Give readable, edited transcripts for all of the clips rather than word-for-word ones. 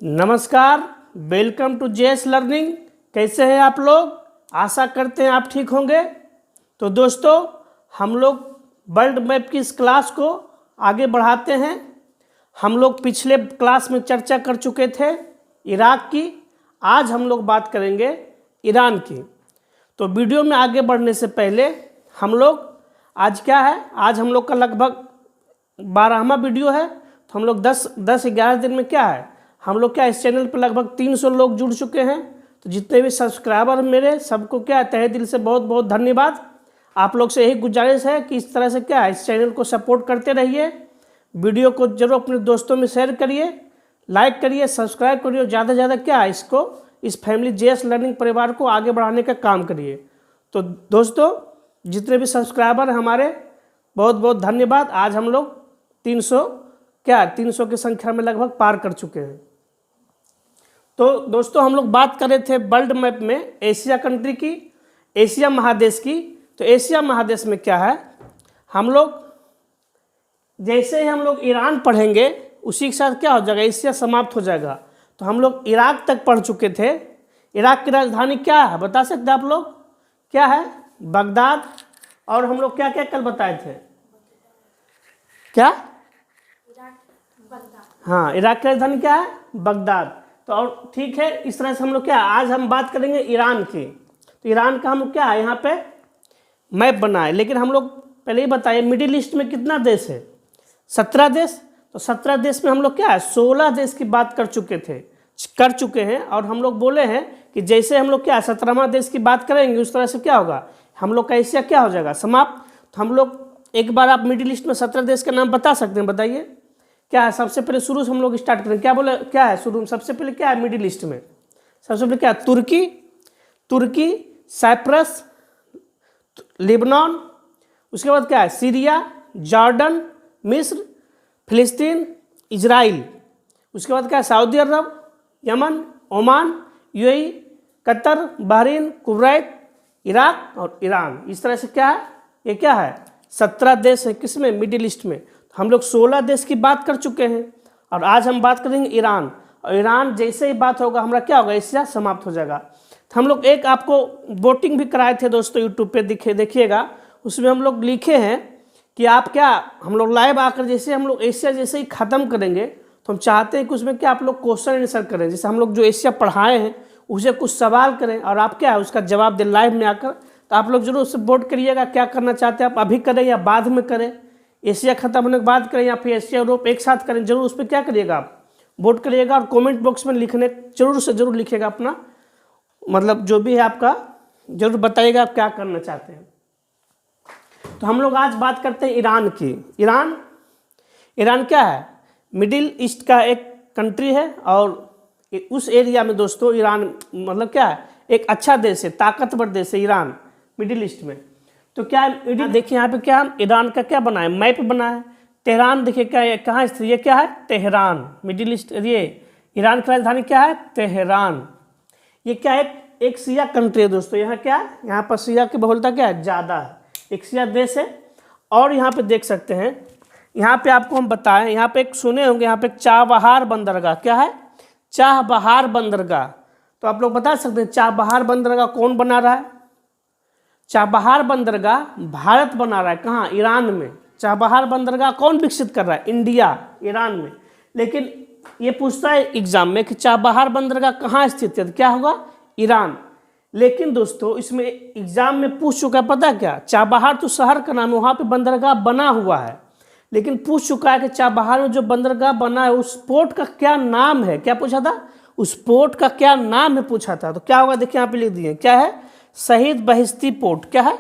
नमस्कार, welcome to JS learning. कैसे हैं आप लोग? आशा करते हैं आप ठीक होंगे। तो दोस्तों, हम लोग वर्ल्ड मैप की इस क्लास को आगे बढ़ाते हैं। हम लोग पिछले क्लास में चर्चा कर चुके थे इराक की। आज हम लोग बात करेंगे ईरान की। तो वीडियो में आगे बढ़ने से पहले हम लोग आज क्या है, आज हम लोग का लगभग 12वां वीडियो है। तो हम लोग 10-11 दिन में क्या है, हम लोग क्या इस चैनल पर लगभग 300 लोग जुड़ चुके हैं। तो जितने भी सब्सक्राइबर मेरे सबको क्या तहे दिल से बहुत बहुत धन्यवाद। आप लोग से यही गुजारिश है कि इस तरह से क्या है, इस चैनल को सपोर्ट करते रहिए। वीडियो को जरूर अपने दोस्तों में शेयर करिए, लाइक करिए, सब्सक्राइब करिए और ज़्यादा से ज़्यादा क्या है इसको, इस फैमिली जेएस लर्निंग परिवार को आगे बढ़ाने का काम करिए। तो दोस्तों, जितने भी सब्सक्राइबर हैं हमारे, बहुत बहुत धन्यवाद। आज हम लोग 300 की संख्या में लगभग पार कर चुके हैं। तो दोस्तों, हम लोग बात कर रहे थे वर्ल्ड मैप में एशिया कंट्री की, एशिया महादेश की। तो एशिया महादेश में क्या है, हम लोग जैसे ही हम लोग ईरान पढ़ेंगे उसी के साथ क्या हो जाएगा, एशिया समाप्त हो जाएगा। तो हम लोग इराक तक पढ़ चुके थे। इराक की राजधानी क्या है बता सकते हैं आप लोग? क्या है? बगदाद। और हम लोग क्या क्या कल बताए थे? क्या? हाँ, इराक की राजधानी क्या है? बगदाद। तो और ठीक है, इस तरह से हम लोग क्या, आज हम बात करेंगे ईरान की। तो ईरान का हम लोग क्या है, यहाँ पे मैप बनाए। लेकिन हम लोग पहले ही बताए मिडिल ईस्ट में कितना देश है? 17 देश। तो 17 देश में हम लोग क्या है, 16 देश की बात कर चुके हैं। और हम लोग बोले हैं कि जैसे हम लोग क्या 17वां देश की बात करेंगे उस तरह से क्या होगा, हम लोग का एशिया क्या हो जाएगा, समाप्त। तो हम लोग एक बार आप मिडिल ईस्ट में 17 देश का नाम बता सकते हैं? बताइए क्या है। सबसे पहले शुरू से हम लोग स्टार्ट करें। क्या बोले, क्या है शुरू में? सबसे पहले क्या है मिडिल ईस्ट में? सबसे पहले क्या है? तुर्की, साइप्रस, लेबनान। उसके बाद क्या है? सीरिया, जॉर्डन, मिस्र, फिलिस्तीन, इजराइल। उसके बाद क्या है? Saudi Arab, Yemen, Oman, UAE, Qatar, Bahrain, Kuwait, Iraq और ईरान। इस तरह से क्या है, ये क्या है, 17 देश है। किसमें? मिडिल ईस्ट में। हम लोग 16 देश की बात कर चुके हैं और आज हम बात करेंगे ईरान। और ईरान जैसे ही बात होगा हमारा क्या होगा, एशिया समाप्त हो जाएगा। तो हम लोग एक आपको वोटिंग भी कराए थे दोस्तों, यूट्यूब पे देखिएगा। उसमें हम लोग लिखे हैं कि आप क्या, हम लोग लाइव आकर जैसे हम लोग एशिया जैसे ही ख़त्म करेंगे तो हम चाहते हैं कि उसमें क्या आप लोग क्वेश्चन आंसर करें। जैसे हम लोग जो एशिया पढ़ाए हैं उसे कुछ सवाल करें और आप क्या है उसका जवाब दें लाइव में आकर। तो आप लोग जरूर उससे वोट करिएगा, क्या करना चाहते हैं आप, अभी करें या बाद में करें, एशिया खत्म होने के बाद करें या फिर एशिया यूरोप एक साथ करें। जरूर उस पर क्या करिएगा, आप वोट करिएगा। और कमेंट बॉक्स में लिखने जरूर से जरूर लिखिएगा अपना, मतलब जो भी है आपका, जरूर बताइएगा आप क्या करना चाहते हैं। तो हम लोग आज बात करते हैं ईरान की। ईरान क्या है, मिडिल ईस्ट का एक कंट्री है। और उस एरिया में दोस्तों ईरान मतलब क्या है, एक अच्छा देश है, ताकतवर देश है ईरान मिडिल ईस्ट में। तो क्या देखिए यहाँ पे क्या ईरान का क्या बना है, मैप बना है। तेहरान देखिए क्या है, कहाँ स्थित, ये क्या है, तेहरान, मिडिल ईस्ट। ये ईरान की राजधानी क्या है, तेहरान। ये क्या है, एक शिया कंट्री है दोस्तों। यहाँ क्या है, यहाँ पर शिया की बहुलता क्या है, ज़्यादा है, एक शिया देश है। और यहाँ पे देख सकते हैं, यहाँ पे आपको हम बताएं, यहाँ पे एक सुने होंगे, यहाँ पे एक चाबहार बंदरगाह, क्या है, चाबहार बंदरगाह। तो आप लोग बता सकते हैं चाबहार बंदरगाह कौन बना रहा है? चाबहार बंदरगाह भारत बना रहा है। कहाँ? ईरान में। चाबहार बंदरगाह कौन विकसित कर रहा है? इंडिया, ईरान में। लेकिन ये पूछता है एग्जाम में कि चाबहार बंदरगाह कहाँ स्थित है, तो क्या होगा, ईरान। लेकिन दोस्तों इसमें एग्जाम में पूछ चुका है, पता क्या, चाबहार तो शहर का नाम है, वहाँ पे बंदरगाह बना हुआ है। लेकिन पूछ चुका है कि चाबहार में जो बंदरगाह बना है उस पोर्ट का क्या नाम है। क्या पूछा था? उस पोर्ट का क्या नाम है पूछा था। तो क्या होगा, देखिए यहाँ पे लिख दिए, क्या है, शहीद बहिश्ती पोर्ट। क्या है?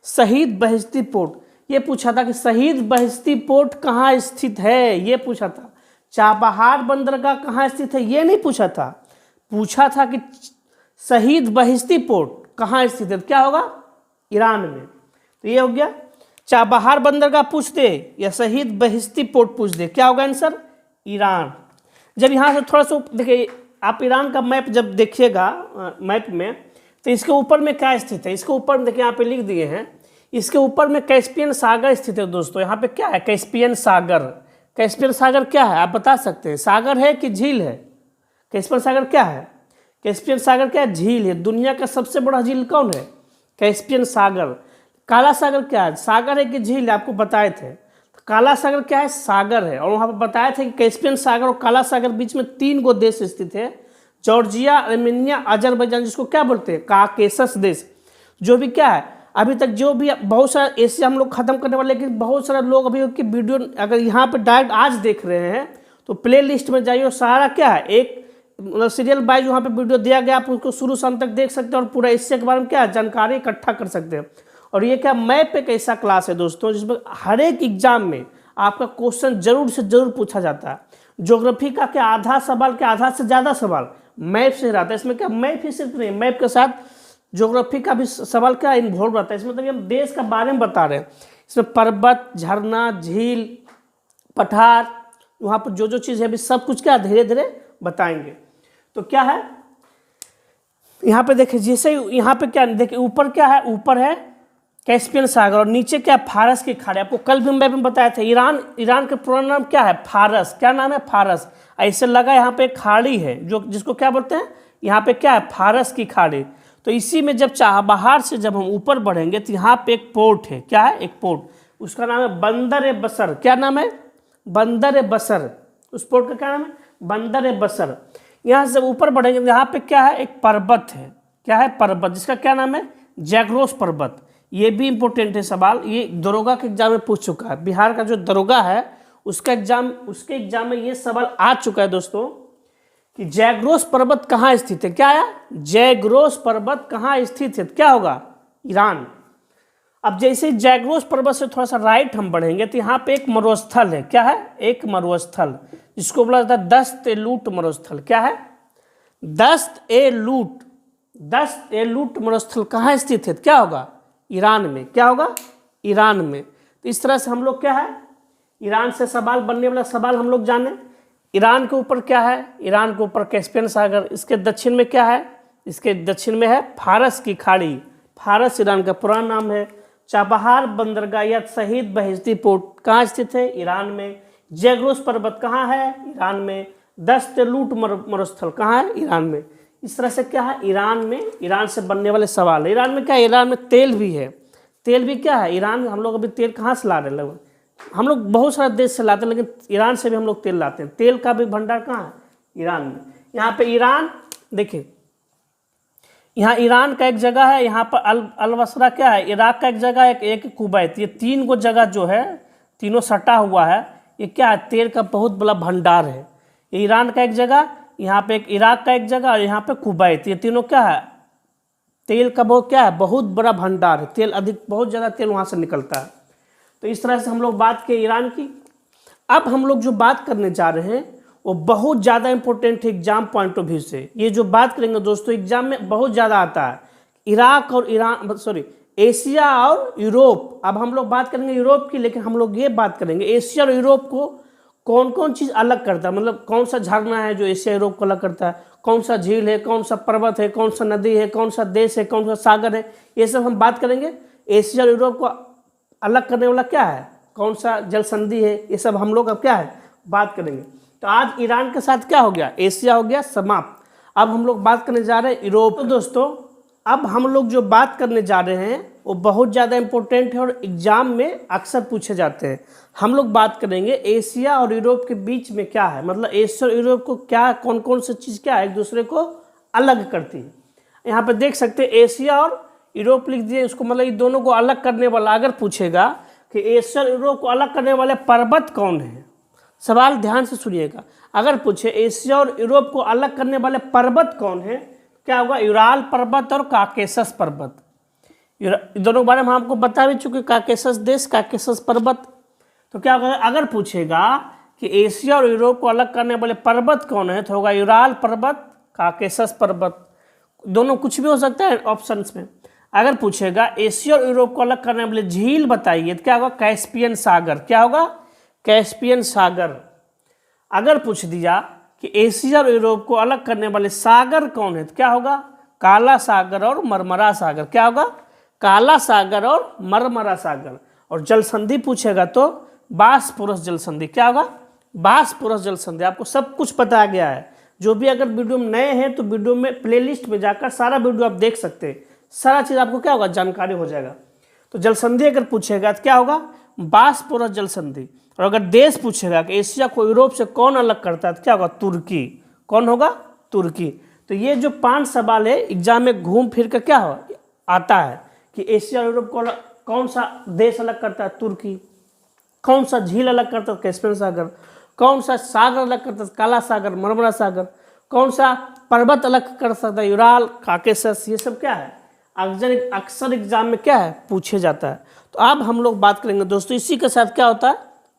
शहीद बहिश्ती पोर्ट। ये पूछा था कि शहीद बहिश्ती पोर्ट कहाँ स्थित है, ये पूछा था। चाबहार बंदरगाह कहाँ स्थित है ये नहीं पूछा था। पूछा था कि शहीद बहिश्ती पोर्ट कहाँ स्थित है, क्या होगा, ईरान में। तो ये हो गया, चाबहार बंदरगाह पूछ दे या शहीद बहिश्ती पोर्ट पूछ दे, क्या होगा आंसर, ईरान। जब यहाँ से थोड़ा सा देखिए, आप ईरान का मैप जब देखिएगा मैप में, तो इसके ऊपर में क्या स्थित है, इसके ऊपर देखिए यहाँ पे लिख दिए हैं, इसके ऊपर में कैस्पियन सागर स्थित है दोस्तों। यहाँ पे क्या है, कैस्पियन सागर। कैस्पियन सागर क्या है आप बता सकते हैं, सागर है कि झील है? कैस्पियन सागर क्या है? कैस्पियन सागर क्या है? झील है। दुनिया का सबसे बड़ा झील कौन है? कैस्पियन सागर। काला सागर क्या है? सागर है कि झील है? आपको बताए थे। तो काला सागर क्या है? सागर है। और वहाँ पर बताए थे कि कैस्पियन सागर और काला सागर बीच में 3 गो देश स्थित है, जॉर्जिया, आर्मेनिया, अजरबैजान, जिसको क्या बोलते हैं? काकेसस देश। जो भी क्या है, अभी तक जो भी बहुत सारा एशिया हम लोग खत्म करने वाले, लेकिन बहुत सारे लोग अभी की वीडियो अगर यहाँ पे डायरेक्ट आज देख रहे हैं तो प्ले लिस्ट में जाइए और सारा क्या है, एक मतलब सीरियल वाइज वहाँ पे वीडियो दिया गया, आप उसको शुरू से अंत तक देख सकते हैं और पूरा एशिया के बारे में क्या है जानकारी इकट्ठा कर सकते हैं। और ये क्या मैप एक ऐसा क्लास है दोस्तों जिसमें हर एक एग्जाम में आपका क्वेश्चन जरूर से जरूर पूछा जाता है। ज्योग्राफी का क्या आधा सवाल, क्या आधा से ज़्यादा सवाल मैप से रहता है। इसमें क्या मैप ही सिर्फ नहीं, मैप के साथ ज्योग्राफी का भी सवाल क्या इन्वॉल्व रहता है। इसमें मतलब हम देश का बारे में बता रहे हैं। इसमें पर्वत, झरना, झील, पठार, वहाँ पर जो जो चीज़ है अभी सब कुछ क्या धीरे धीरे बताएंगे। तो क्या है यहाँ पे देखिए, जैसे यहाँ पे क्या देखिए, ऊपर क्या है, ऊपर है कैस्पियन सागर और नीचे क्या है, फारस की खाड़ी। आपको कल भी मैप में बताया था। ईरान का पूरा नाम क्या है? फारस। क्या नाम है? फारस। ऐसे लगा यहाँ पे एक खाड़ी है जो जिसको क्या बोलते हैं, यहाँ पे क्या है, फारस की खाड़ी। तो इसी में जब बाहर से जब हम ऊपर बढ़ेंगे तो यहाँ पे एक पोर्ट है। क्या है? एक पोर्ट, उसका नाम है बंदर बसर। क्या नाम है? बंदर बसर। उस पोर्ट का क्या नाम है? बंदर बसर। यहाँ से ऊपर बढ़ेंगे यहाँ पे क्या है, एक पर्वत है। क्या है? पर्वत, जिसका क्या नाम है? जैग्रोस पर्वत। ये भी इंपॉर्टेंट है सवाल, ये दरोगा के एग्जाम में पूछ चुका है। बिहार का जो दरोगा है उसके एग्जाम में ये सवाल आ चुका है दोस्तों कि जैग्रोस पर्वत कहाँ स्थित है। क्या आया? जैग्रोस पर्वत कहाँ स्थित है? क्या होगा? ईरान। अब जैसे जैग्रोस पर्वत से थोड़ा सा राइट हम बढ़ेंगे तो यहाँ पे एक मरुस्थल है। क्या है? एक मरुस्थल, जिसको बोला जाता है दस्त-ए-लूट मरुस्थल। क्या है? दस्त-ए-लूट। दस्त-ए-लूट मरुस्थल कहाँ स्थित है? क्या होगा? ईरान में। क्या होगा? ईरान में। तो इस तरह से हम लोग क्या है, ईरान से सवाल बनने वाला सवाल हम लोग जाने। ईरान के ऊपर क्या है? ईरान के ऊपर कैस्पियन सागर। इसके दक्षिण में क्या है? इसके दक्षिण में है फारस की खाड़ी। फारस ईरान का पुराना नाम है। चाबहार बंदरगाह या शहीद बहिश्ती पोर्ट कहाँ स्थित है? ईरान में। जैग्रोस पर्वत कहाँ है? ईरान में। दस्त-ए-लूट मरुस्थल कहाँ है? ईरान में। इस तरह से क्या है, ईरान में, ईरान से बनने वाले सवाल है। ईरान में क्या है? ईरान में तेल भी है। तेल भी क्या है? ईरान, हम लोग अभी तेल कहाँ से ला रहे हैं? लगभग हम लोग बहुत सारे देश से लाते हैं, लेकिन ईरान से भी हम लोग तेल लाते हैं। तेल का भी भंडार कहाँ है? ईरान में। यहाँ पे ईरान देखिए, यहाँ ईरान का एक जगह है, यहाँ पर अलवसरा क्या है, इराक का एक जगह है, एक कुवैत। ये 3 गो जगह जो है, तीनों सटा हुआ है। ये क्या है? तेल का बहुत बड़ा भंडार है। ईरान का एक जगह, यहाँ पे एक इराक का एक जगह और यहाँ पे कुवैत। ये तीनों क्या है? तेल का बहुत क्या है? बहुत बड़ा भंडार है। तेल अधिक, बहुत ज़्यादा तेल वहाँ से निकलता है। तो इस तरह से हम लोग बात किए ईरान की। अब हम लोग जो बात करने जा रहे हैं वो बहुत ज़्यादा इंपॉर्टेंट है एग्जाम पॉइंट ऑफ व्यू से। ये जो बात करेंगे दोस्तों एग्जाम में बहुत ज़्यादा आता है। इराक और ईरान, सॉरी, एशिया और यूरोप। अब हम लोग बात करेंगे यूरोप की, लेकिन हम लोग ये बात करेंगे एशिया और यूरोप को कौन कौन चीज़ अलग करता है। मतलब कौन सा झरना है जो एशिया यूरोप को अलग करता है, कौन सा झील है, कौन सा पर्वत है, कौन सा नदी है, कौन सा देश है, कौन सा सागर है, ये सब हम बात करेंगे। एशिया और यूरोप को अलग करने वाला क्या है, कौन सा जल संधि है, ये सब हम लोग अब क्या है बात करेंगे। तो आज ईरान के साथ क्या हो गया, एशिया हो गया समाप्त। अब हम लोग बात करने जा रहे हैं यूरोप। तो दोस्तों अब हम लोग जो बात करने जा रहे हैं वो बहुत ज़्यादा इंपॉर्टेंट है और एग्जाम में अक्सर पूछे जाते हैं। हम लोग बात करेंगे एशिया और यूरोप के बीच में क्या है, मतलब एशिया और यूरोप को क्या, कौन कौन सी चीज़ क्या है एक दूसरे को अलग करती है। यहाँ पे देख सकते हैं एशिया और यूरोप लिख दिए, उसको मतलब ये दोनों को अलग करने वाला अगर पूछेगा कि एशिया और यूरोप को अलग करने वाले पर्वत कौन है, सवाल ध्यान से सुनिएगा। अगर पूछे एशिया और यूरोप को अलग करने वाले पर्वत कौन है, क्या होगा, यूराल पर्वत और काकेशस पर्वत। दोनों के बारे में हम आपको बता भी चुके, काकेशस देश, काकेशस पर्वत। तो क्या होगा अगर पूछेगा कि एशिया और यूरोप को अलग करने वाले पर्वत कौन है, तो होगा यूराल पर्वत, काकेशस पर्वत। दोनों कुछ भी हो सकता है ऑप्शंस में। अगर पूछेगा एशिया और यूरोप को अलग करने वाले झील बताइए, तो क्या होगा, कैस्पियन सागर। क्या होगा, कैस्पियन सागर। अगर पूछ दिया कि एशिया और यूरोप को अलग करने वाले सागर कौन है, तो क्या होगा, काला सागर और मरमरा सागर। क्या होगा, काला सागर और मरमरा सागर। और जल संधि पूछेगा तो बासपोरस जल संधि। क्या होगा, बासपोरस जल संधि। आपको सब कुछ बताया गया है, जो भी अगर वीडियो में नए हैं तो वीडियो में प्लेलिस्ट में जाकर सारा वीडियो आप देख सकते हैं, सारा चीज़ आपको क्या होगा, जानकारी हो जाएगा। तो जल संधि अगर पूछेगा तो क्या होगा, बासपोरस जल संधि। और अगर देश पूछेगा कि एशिया को यूरोप से कौन अलग करता है तो क्या होगा, तुर्की। कौन होगा, तुर्की। तो ये जो 5 सवाल है एग्जाम में घूम फिर कर क्या हो आता है कि एशिया और यूरोप को कौन सा देश अलग करता है, तुर्की। कौन सा झील अलग करता है, कैस्पियन सागर। कौन सा सागर अलग करता है, काला सागर, मरमरा सागर। कौन सा पर्वत अलग कर सकता है, यूराल, काकेशस। ये सब क्या है, अक्सर एग्जाम में क्या है, पूछे जाता है। तो अब हम लोग बात करेंगे दोस्तों इसी के साथ क्या होता है,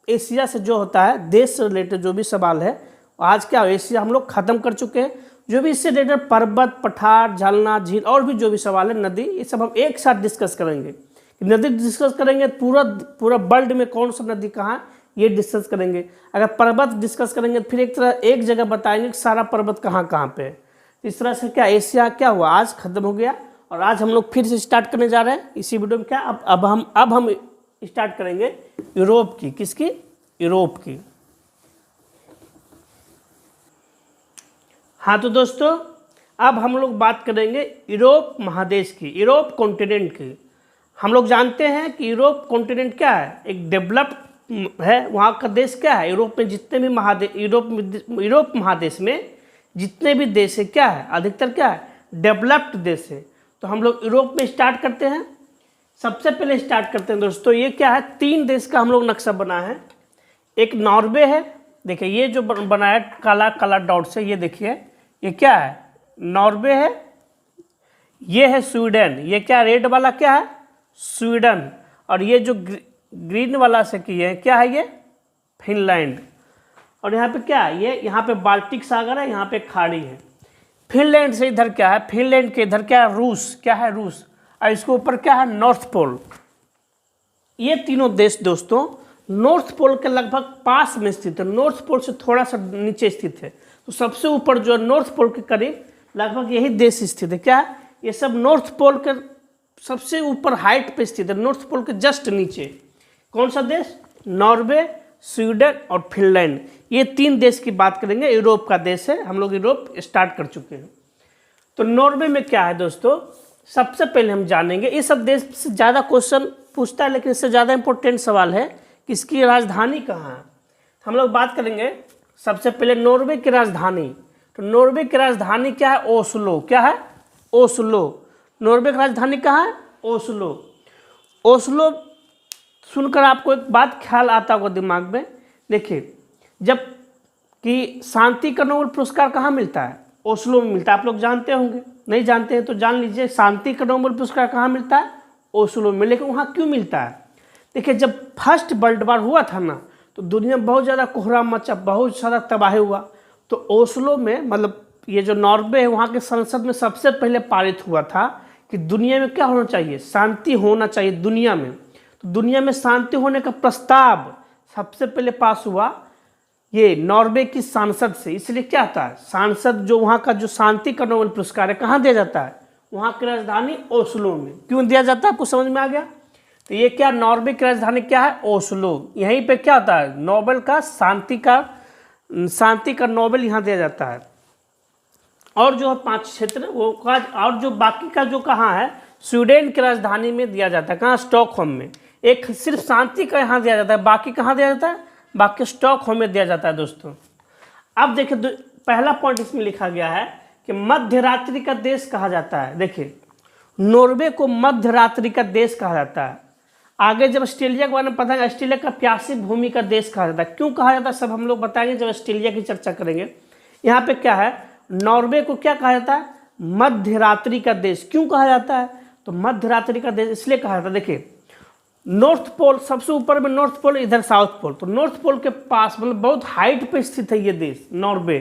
एशिया से जो होता है देश से रिलेटेड जो भी सवाल है, आज क्या एशिया हम लोग खत्म कर चुके हैं। जो भी इससे रिलेटेड पर्वत, पठार, झरना, झील और भी जो भी सवाल है, नदी, ये सब हम एक साथ डिस्कस करेंगे। नदी डिस्कस करेंगे, पूरा वर्ल्ड में कौन सा नदी कहाँ, ये डिस्कस करेंगे। अगर पर्वत डिस्कस करेंगे फिर एक जगह बताएंगे कि सारा पर्वत कहाँ कहाँ पे है। इस तरह से क्या एशिया क्या हुआ, आज खत्म हो गया। और आज हम लोग फिर से स्टार्ट करने जा रहे हैं इसी वीडियो में क्या, अब हम स्टार्ट करेंगे यूरोप की। किसकी, यूरोप की। हाँ तो दोस्तों अब हम लोग बात करेंगे यूरोप महादेश की, यूरोप कॉन्टिनेंट की। हम लोग जानते हैं कि यूरोप कॉन्टिनेंट क्या है, एक डेवलप्ड है, वहाँ का देश क्या है। यूरोप में जितने भी महादेश, यूरोप महादेश में जितने भी देश है क्या है, अधिकतर क्या है, डेवलप्ड देश है। तो हम लोग यूरोप में स्टार्ट करते हैं। सबसे पहले स्टार्ट करते हैं दोस्तों, ये क्या है, 3 देश का हम लोग नक्शा बना है। एक नॉर्वे है, देखिए ये जो बनाया काला काला डॉट से, ये देखिए ये क्या है, नॉर्वे है। ये है स्वीडन, ये क्या रेड वाला क्या है, स्वीडन। और ये जो ग्रीन वाला से किए है क्या है, ये फिनलैंड। और यहाँ पे क्या है, ये यहाँ पे बाल्टिक सागर है, यहाँ पे खाड़ी है। फिनलैंड से इधर क्या है, फिनलैंड के इधर क्या है, रूस। क्या है, रूस। और इसके ऊपर क्या है, नॉर्थ पोल। ये तीनों देश दोस्तों नॉर्थ पोल के लगभग पास में स्थित है, नॉर्थ पोल से थोड़ा सा नीचे स्थित है। तो सबसे ऊपर जो नॉर्थ पोल के करीब लगभग यही देश स्थित है। क्या है, ये सब नॉर्थ पोल के सबसे ऊपर हाइट पे स्थित है, नॉर्थ पोल के जस्ट नीचे। कौन सा देश, नॉर्वे, स्वीडन और फिनलैंड। ये 3 देश की बात करेंगे, यूरोप का देश है। हम लोग यूरोप स्टार्ट कर चुके हैं। तो नॉर्वे में क्या है दोस्तों, सबसे पहले हम जानेंगे, ये सब देश से ज़्यादा क्वेश्चन पूछता है लेकिन इससे ज़्यादा इंपॉर्टेंट सवाल है कि इसकी राजधानी कहाँ है। हम लोग बात करेंगे सबसे पहले नॉर्वे की राजधानी। तो नॉर्वे की राजधानी क्या है, ओस्लो। क्या है, ओस्लो। नॉर्वे की राजधानी कहाँ है, ओस्लो। ओस्लो सुनकर आपको एक बात ख्याल आता होगा दिमाग में, देखिए जब कि शांति का नोबेल पुरस्कार कहाँ मिलता है, ओस्लो में मिलता है। आप लोग जानते होंगे, नहीं जानते हैं तो जान लीजिए, शांति का नोबेल पुरस्कार कहाँ मिलता है, ओस्लो में। लेकिन वहाँ क्यों मिलता है, देखिए जब फर्स्ट वर्ल्ड वॉर हुआ था ना, तो दुनिया में बहुत ज़्यादा कोहराम मचा, बहुत ज़्यादा तबाही हुआ। तो ओस्लो में, मतलब ये जो नॉर्वे है, वहाँ के संसद में सबसे पहले पारित हुआ था कि दुनिया में क्या होना चाहिए, शांति होना चाहिए दुनिया में। तो दुनिया में शांति होने का प्रस्ताव सबसे पहले पास हुआ ये नॉर्वे की सांसद से। इसलिए क्या होता है, सांसद जो वहाँ का जो शांति का नोबेल पुरस्कार है कहाँ दिया जाता है, वहाँ की राजधानी ओस्लो में। क्यों दिया जाता है, आपको समझ में आ गया। तो ये क्या, नॉर्वे की राजधानी क्या है, ओस्लो। यहीं पे क्या होता है, नोबेल का शांति का नोबेल यहाँ दिया जाता है। और जो 5 क्षेत्र वो का, और जो बाकी का जो कहाँ है, स्वीडन की राजधानी में दिया जाता है। कहाँ, स्टॉकहोम में। एक सिर्फ शांति का यहाँ दिया जाता है, बाकी कहाँ दिया जाता है, बाकी स्टॉकहोम में दिया जाता है दोस्तों। अब देखिए पहला पॉइंट इसमें लिखा गया है कि मध्य रात्रि का देश कहा जाता है। देखिए नॉर्वे को मध्य रात्रि का देश कहा जाता है। आगे जब ऑस्ट्रेलिया के बारे में पता है, ऑस्ट्रेलिया का प्यासी भूमि का देश कहा जाता है। क्यों कहा जाता है सब हम लोग बताएंगे जब ऑस्ट्रेलिया की चर्चा करेंगे। यहाँ पे क्या है, नॉर्वे को क्या कहा जाता है, मध्य रात्रि का देश। क्यों कहा जाता है, तो मध्य रात्रि का देश इसलिए कहा जाता है, देखिए नॉर्थ पोल सबसे ऊपर में, नॉर्थ पोल इधर साउथ पोल। तो नॉर्थ पोल के पास मतलब बहुत हाइट पे स्थित है ये देश नॉर्वे।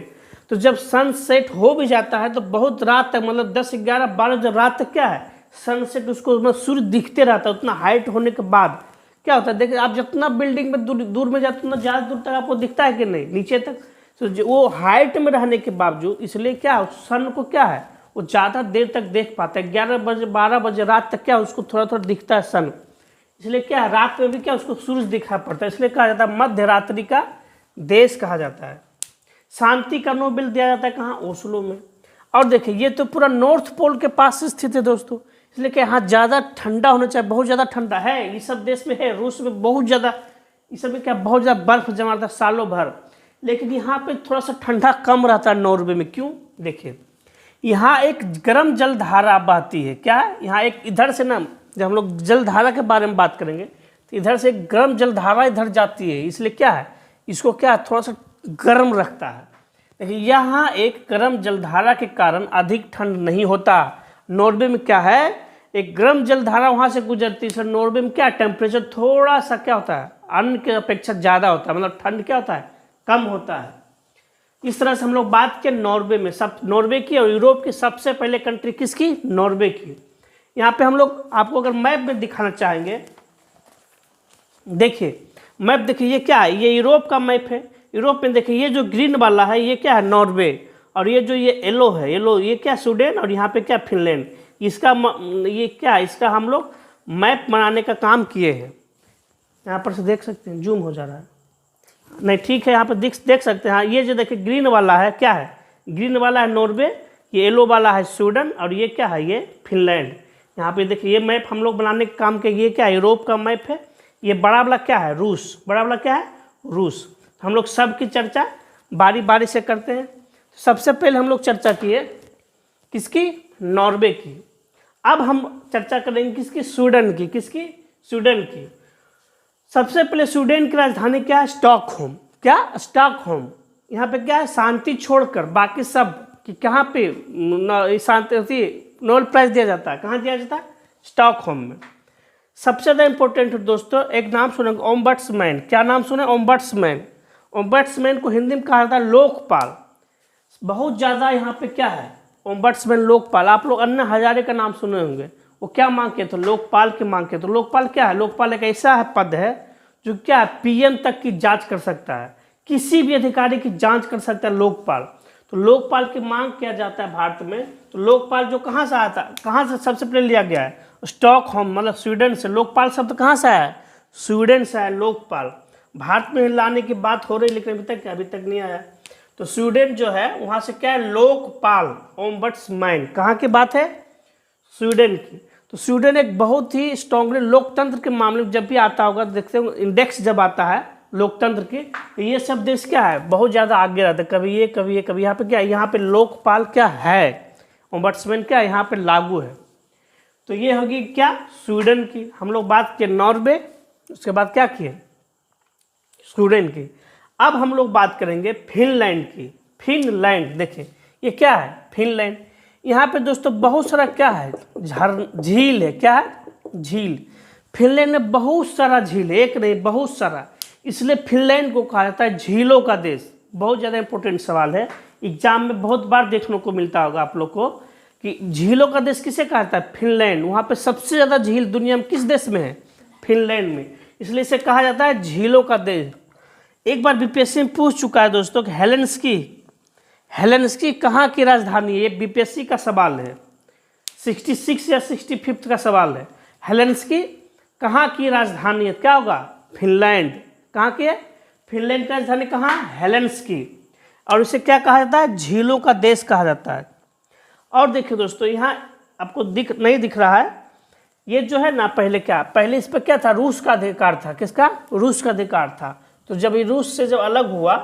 तो जब सनसेट हो भी जाता है तो बहुत रात तक, मतलब 10, 11, 12 जब रात तक क्या है सनसेट, उसको मतलब सूर्य दिखते रहता है। उतना हाइट होने के बाद क्या होता है, देखिए आप जितना बिल्डिंग में दूर में जाते उतना ज़्यादा दूर तक आपको दिखता है कि नहीं, नीचे तक। तो वो हाइट में रहने के बावजूद इसलिए क्या सन को क्या है, वो ज़्यादा देर तक देख पाता है। 11 बजे 12 बजे रात तक क्या उसको थोड़ा थोड़ा दिखता है सन। इसलिए क्या रात में भी क्या उसको सूरज दिखाई पड़ता है। इसलिए कहा जाता है मध्य रात्रि का देश कहा जाता है। शांति का नोबेल दिया जाता है कहाँ? ओस्लो में। और देखिए ये तो पूरा नॉर्थ पोल के पास स्थित है दोस्तों, इसलिए कि यहाँ ज़्यादा ठंडा होना चाहिए, बहुत ज़्यादा ठंडा है। ये सब देश में है, रूस में बहुत ज़्यादा, इस सब में क्या बहुत ज़्यादा बर्फ जमा रहता है सालों भर, लेकिन यहाँ पे थोड़ा सा ठंडा कम रहता है नॉर्वे में। क्यों? देखिए यहाँ एक गर्म जलधारा बहती है। क्या है? यहाँ एक इधर से ना, जब हम लोग जलधारा के बारे में बात करेंगे तो इधर से एक गर्म जलधारा इधर जाती है, इसलिए क्या है, इसको क्या थोड़ा सा गर्म रखता है। देखिए यहाँ एक गर्म जलधारा के कारण अधिक ठंड नहीं होता। नॉर्वे में क्या है, एक गर्म जलधारा वहाँ से गुजरती है, नॉर्वे में क्या टेम्परेचर थोड़ा सा क्या होता है, अन्य के अपेक्षा ज़्यादा होता है, मतलब ठंड क्या होता है, कम होता है। इस तरह से हम लोग बात किए नॉर्वे में, सब नॉर्वे की और यूरोप की सबसे पहले कंट्री किसकी? नॉर्वे की। यहाँ पे हम लोग आपको अगर मैप में दिखाना चाहेंगे, देखिए मैप देखिए, ये क्या है, ये यूरोप का मैप है। यूरोप में देखिए ये जो ग्रीन वाला है ये क्या है? नॉर्वे। और ये जो ये येलो है, येलो ये क्या? स्वीडन। और यहाँ पे क्या? फिनलैंड। इसका ये क्या है, इसका हम लोग मैप बनाने का काम किए हैं। यहाँ पर से देख सकते हैं, जूम हो जा रहा है, नहीं ठीक है, यहाँ पर देख सकते हैं। हाँ ये जो देखिए ग्रीन वाला है क्या है? ग्रीन वाला है नॉर्वे, ये येलो वाला है स्वीडन, और ये क्या है? ये फिनलैंड। यहाँ पे देखिए ये मैप हम लोग बनाने का काम किए। ये क्या है? यूरोप का मैप है। ये बड़ा वाला क्या है? रूस। बड़ा वाला क्या है? रूस। हम लोग सब की चर्चा बारी बारी से करते हैं। सबसे पहले हम लोग चर्चा किए किसकी? नॉर्वे की। अब हम चर्चा करेंगे किसकी? स्वीडन की। किसकी? स्वीडन की। सबसे पहले स्वीडन की राजधानी क्या है? स्टॉकहोम। क्या? स्टॉकहोम। यहाँ पे क्या है? शांति छोड़कर बाकी सब कि कहाँ पे शांति नोबेल प्राइज दिया जाता है, कहाँ दिया जाता है? स्टॉकहोम में। सबसे ज़्यादा इंपॉर्टेंट दोस्तों एक नाम सुनेंगे, ओम्बड्समैन। क्या नाम सुने? ओम्बड्समैन। ओम्बड्समैन को हिंदी में कहा जाता है लोकपाल। बहुत ज़्यादा यहाँ पे क्या है? ओम्बड्समैन, लोकपाल। आप लोग अन्ना हजारे का नाम सुने होंगे, वो क्या मांग के? तो लोकपाल की मांग के। तो लोकपाल क्या है? लोकपाल एक ऐसा है पद है जो क्या है? पीएम तक की जांच कर सकता है, किसी भी अधिकारी की जांच कर सकता है लोकपाल। तो लोकपाल की मांग किया जाता है भारत में। तो लोकपाल जो कहाँ से आता है, कहाँ से सबसे पहले लिया गया है? स्टॉकहोम, मतलब स्वीडन से। लोकपाल शब्द कहाँ से आया है? स्वीडन से आया लोकपाल। भारत में लाने की बात हो रही, लेकिन अभी तक नहीं आया। तो स्वीडन जो है वहाँ से क्या है? लोकपाल, ओम्बड्समैन। कहाँ की बात है? स्वीडन की। तो स्वीडन एक बहुत ही स्ट्रांगली लोकतंत्र के मामले में जब भी आता होगा, देखते हो इंडेक्स जब आता है लोकतंत्र की, तो ये सब देश क्या है? बहुत ज़्यादा आगे रहता है। कभी ये कभी ये कभी यहाँ पे क्या है? यहाँ पे लोकपाल क्या है? ओम्बड्समैन क्या यहाँ पे लागू है। तो ये होगी क्या? स्वीडन की। हम लोग बात किए नॉर्वे, उसके बाद क्या किए? स्वीडन की। अब हम लोग बात करेंगे फिनलैंड की। फिनलैंड देखिए ये क्या है? फिनलैंड। यहाँ पे दोस्तों बहुत सारा क्या है? झील है। क्या है? झील। फिनलैंड में बहुत सारा झील है, एक नहीं बहुत सारा, इसलिए फिनलैंड को कहा जाता है झीलों का देश। बहुत ज़्यादा इंपॉर्टेंट सवाल है, एग्जाम में बहुत बार देखने को मिलता होगा आप लोग को कि झीलों का देश किसे कहा जाता है? फिनलैंड। वहाँ पे सबसे ज़्यादा झील दुनिया में किस देश में है? फिनलैंड में, इसलिए इसे कहा जाता है झीलों का देश। एक बार बीपीएससी में पूछ चुका है दोस्तों कि हेलेंस्की कहाँ की राजधानी है? ये बीपीएससी का सवाल है, 66 या 65 का सवाल है। हेलेंस्की कहाँ की राजधानी है? क्या होगा? फिनलैंड। कहाँ की है? फिनलैंड की राजधानी कहाँ? हेलेंस्की। और इसे क्या कहा जाता है? झीलों का देश कहा जाता है। और देखिए दोस्तों यहाँ आपको नहीं दिख रहा है, ये जो है ना पहले इस पर क्या था? रूस का अधिकार था। किसका? रूस का अधिकार था। तो जब ये रूस से जब अलग हुआ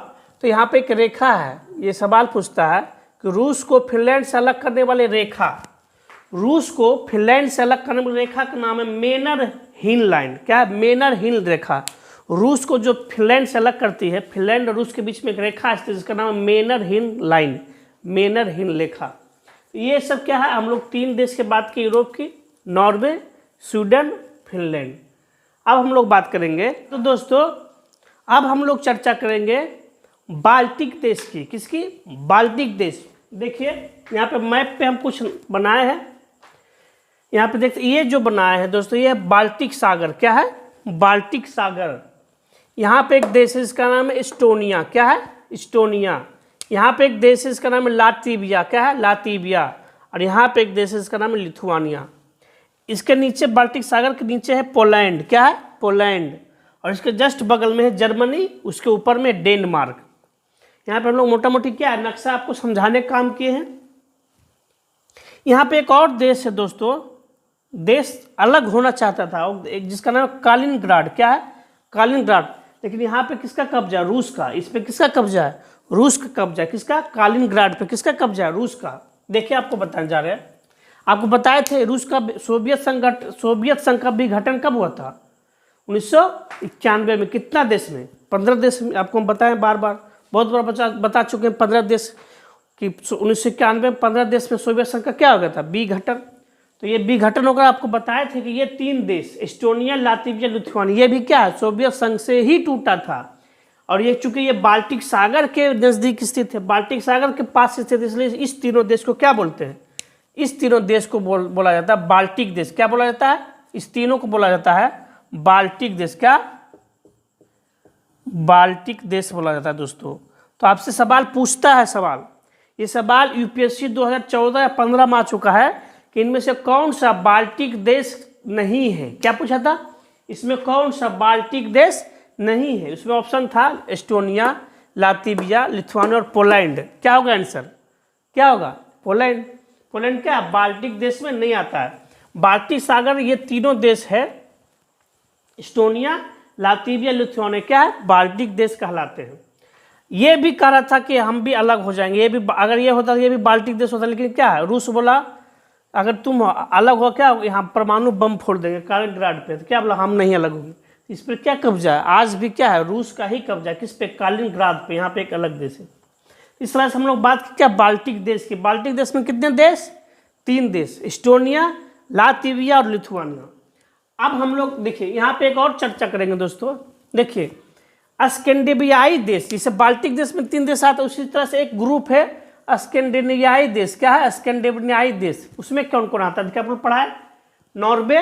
तो यहाँ पे एक रेखा है, ये सवाल पूछता है कि रूस को फिनलैंड से अलग करने वाली रेखा, रूस को फिनलैंड से अलग करने वाली रेखा का नाम है मेनर हिन लाइन। क्या है? मेनर हिन रेखा। रूस को जो फिनलैंड से अलग करती है, फिनलैंड और रूस के बीच में एक रेखा है जिसका नाम है मेनर हिन लाइन, मेनर हिन रेखा। ये सब क्या है? हम लोग 3 देश के बात की, यूरोप की, नॉर्वे, स्वीडन, फिनलैंड। अब हम लोग बात करेंगे तो दोस्तों अब हम लोग चर्चा करेंगे बाल्टिक देश की। किसकी? बाल्टिक देश। देखिए यहाँ पे मैप पे हम कुछ बनाए हैं, यहाँ पे देखते ये जो बनाए हैं दोस्तों, ये बाल्टिक सागर। क्या है? बाल्टिक सागर। यहाँ पे एक देश है इसका नाम है एस्टोनिया। क्या है? एस्टोनिया। यहाँ पे एक देश है इसका नाम है लातविया। क्या है? लातविया। और यहाँ पे एक देश है इसका नाम है लिथुआनिया। इसके नीचे बाल्टिक सागर के नीचे है पोलैंड। क्या है? पोलैंड। और इसके जस्ट बगल में है जर्मनी, उसके ऊपर में डेनमार्क। यहाँ पे हम लोग मोटा मोटी क्या है नक्शा आपको समझाने का काम किए हैं। यहाँ पे एक और देश है दोस्तों, देश अलग होना चाहता था, एक जिसका नाम कालिनग्राड। क्या है? कालिनग्राड। लेकिन यहाँ पे किसका कब्जा? रूस का। इस पे किसका कब्जा है? रूस का कब्जा है। किसका? कालिनग्राड पे किसका कब्जा है? रूस का। देखिए आपको बताने जा रहे हैं, आपको बताए थे रूस का सोवियत संघ का विघटन कब हुआ था? 1991 में। कितना देश में? 15 देश में। आपको हम बताएं बार बार, बहुत बार बता चुके हैं 15 देश कि 1991 में 15 देश में सोवियत संघ का क्या हो गया था? विघटन। तो ये विघटन होकर आपको बताए थे कि ये 3 देश एस्टोनिया, लातविया, लिथुआनिया, ये भी क्या है? सोवियत संघ से ही टूटा था। और ये चूंकि ये बाल्टिक सागर के नज़दीक स्थित है, बाल्टिक सागर के पास स्थित, इसलिए इस तीनों देश को क्या बोलते हैं? इस तीनों देश को बोला जाता है बाल्टिक देश। क्या बोला जाता है? इस तीनों को बोला जाता है बाल्टिक देश। क्या? बाल्टिक देश बोला जाता है दोस्तों। तो आपसे सवाल पूछता है, सवाल ये सवाल यूपीएससी 2014 या 15 में आ चुका है कि इनमें से कौन सा बाल्टिक देश नहीं है। क्या पूछा था? इसमें कौन सा बाल्टिक देश नहीं है? इसमें ऑप्शन था एस्टोनिया, लातविया, लिथुआनिया और पोलैंड। क्या होगा आंसर? क्या होगा? पोलैंड। पोलैंड क्या बाल्टिक देश में नहीं आता है। बाल्टिक सागर ये तीनों देश है, एस्टोनिया, लातविया, लिथुआनिया क्या है? बाल्टिक देश कहलाते हैं। ये भी कह रहा था कि हम भी अलग हो जाएंगे, ये भी अगर ये होता तो ये भी बाल्टिक देश होता, लेकिन क्या है रूस बोला अगर तुम अलग हो क्या यहाँ परमाणु बम फोड़ देंगे कालिनग्राड पे। तो क्या बोला? हम नहीं अलग होंगे। इस पर क्या कब्जा है? आज भी क्या है? रूस का ही कब्जा है। किस पे? कालिनग्राड पे। यहाँ पे एक अलग देश है। इस तरह से हम लोग बात की क्या बाल्टिक देश की। बाल्टिक देश में कितने देश? 3 देश, एस्टोनिया, लातविया और लिथुआनिया। अब हम लोग देखिए यहाँ पे एक और चर्चा करेंगे दोस्तों। देखिए स्कैंडिनेवियाई देश, जैसे बाल्टिक देश में 3 देश आते हैं, उसी तरह से एक ग्रुप है स्कैंडिनेवियाई देश। क्या है? स्कैंडिनेवियाई देश। उसमें कौन कौन आता है? क्या आपको पढ़ा है? नॉर्वे,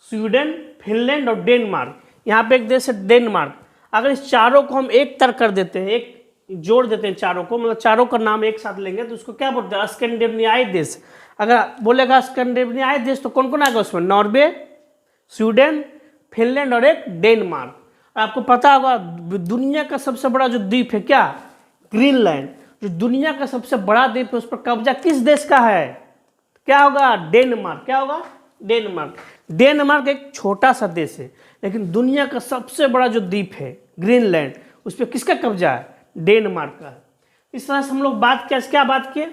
स्वीडन, फिनलैंड और डेनमार्क। यहाँ पे एक देश है डेनमार्क। अगर इस चारों को हम एक तर कर देते हैं, एक जोड़ देते हैं चारों को, मतलब चारों का नाम एक साथ लेंगे तो उसको क्या बोलते हैं? स्कैंडिनेवियाई देश। अगर बोलेगा स्कैंडिनेवियाई देश तो कौन कौन आएगा उसमें? नॉर्वे, स्वीडन, फिनलैंड और एक डेनमार्क। आपको पता होगा दुनिया का सबसे बड़ा जो द्वीप है क्या? ग्रीनलैंड। जो दुनिया का सबसे बड़ा द्वीप है उस पर कब्जा किस देश का है? क्या होगा? डेनमार्क। क्या होगा? डेनमार्क। डेनमार्क एक छोटा सा देश है, लेकिन दुनिया का सबसे बड़ा जो द्वीप है ग्रीनलैंड, उस पर किसका कब्जा है? डेनमार्क का है। इस तरह से हम लोग बात क्या बात किए?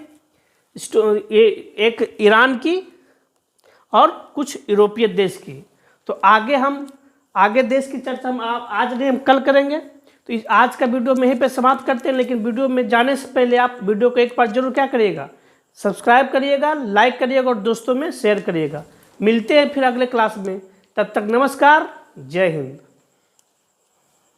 एक ईरान की और कुछ यूरोपीय देश की। तो आगे देश की चर्चा हम आज नहीं, हम कल करेंगे। तो इस आज का वीडियो में यहीं पे समाप्त करते हैं। लेकिन वीडियो में जाने से पहले आप वीडियो को एक बार जरूर क्या करिएगा? सब्सक्राइब करिएगा, लाइक करिएगा और दोस्तों में शेयर करिएगा। मिलते हैं फिर अगले क्लास में। तब तक नमस्कार, जय हिंद।